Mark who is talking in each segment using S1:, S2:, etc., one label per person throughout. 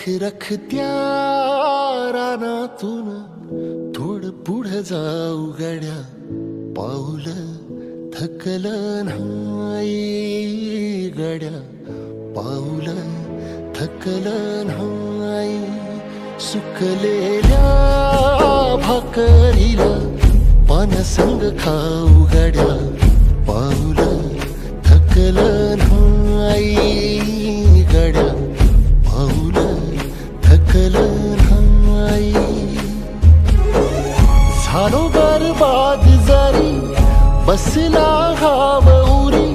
S1: रखत्या रानातून थोडं पुढं जाऊ गड्या, पाऊल थकलं नाही गड्या, पाऊल थकलं नाही. सुकलेल्या भाकरीला पानसंग खाऊ गड्या, पाऊल थकलं नाही गड्या, पाऊल थकलं नाही. झालो बरबाद जरी बसला घाव उरी,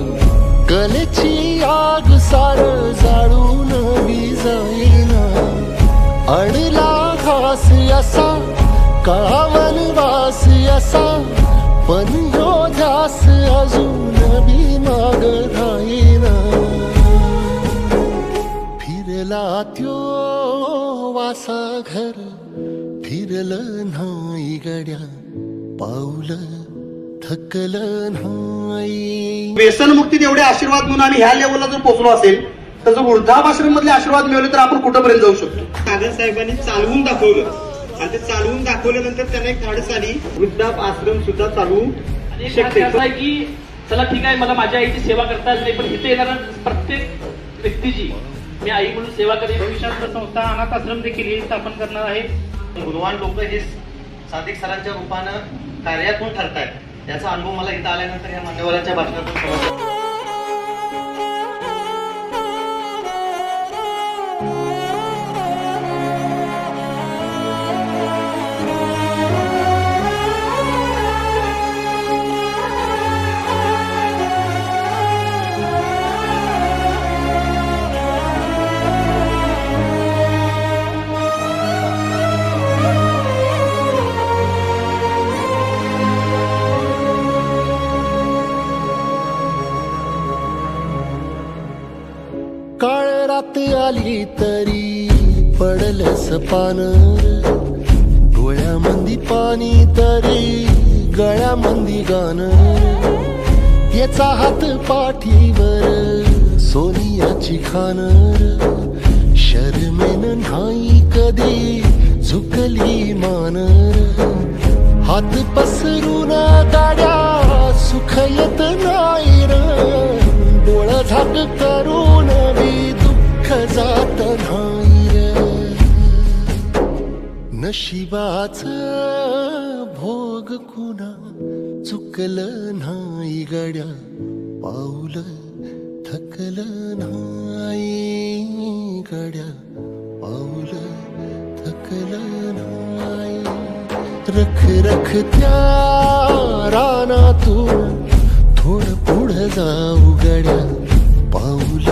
S1: कलेची आग सार जाळून विजाईना. अडला घास असा काळा वनवास असा, पण यो ध्यास अजून बी माग राहीना. फिरला त्यो वासा घर, फिरलं नाही गड्या, पाऊल थकलं नाही.
S2: व्यसनमुक्तीत एवढे आशीर्वाद म्हणून आम्ही ह्या लेवलला जर पोहोचलो असेल, तर जर वृद्धाश्रम मधले आशीर्वाद मिळवले तर आपण कुठपर्यंत जाऊ शकतो.
S3: कागद साहेबांनी चालवून दाखवलं आणि ते चालवून दाखवल्यानंतर त्यांना एक धाडस आली, वृद्धाश्रम सुद्धा चालू
S4: शकते. असं आहे की चला ठीक आहे, मला माझ्या आईची सेवा करता येत नाही, पण इथे येणाऱ्या प्रत्येक व्यक्तीची मी आई म्हणून सेवा करेन.
S3: भविष्यात संस्था अनाथ आश्रम देखील स्थापन करणार आहे.
S5: गुणवान लोक हे सादिक सरांच्या रूपानं कार्यातून ठरतायत, याचा अनुभव मला इथं आल्यानंतर या मान्यवरांच्या भाषणातून समजला.
S1: काळ रात आली तरी पडलंस पान, डोळ्यामंदी पाणी तरी गळ्यामंदी गाण. याचा हात पाठीवर सोनियाची खान, शर्मेन नाही कधी झुकली मान. हात पसरून गाड्या सुख येत नाही र, डोळ झाक करून बी दुःख जात नाही रे. नशिबाच भोग कुणा चुकलं नाही गड्या, पाऊल थकलं नाही गड्या, पाऊल थकलं नाही. रखत्या रानातून थोडं पुढं जाऊ गड्या, पाऊल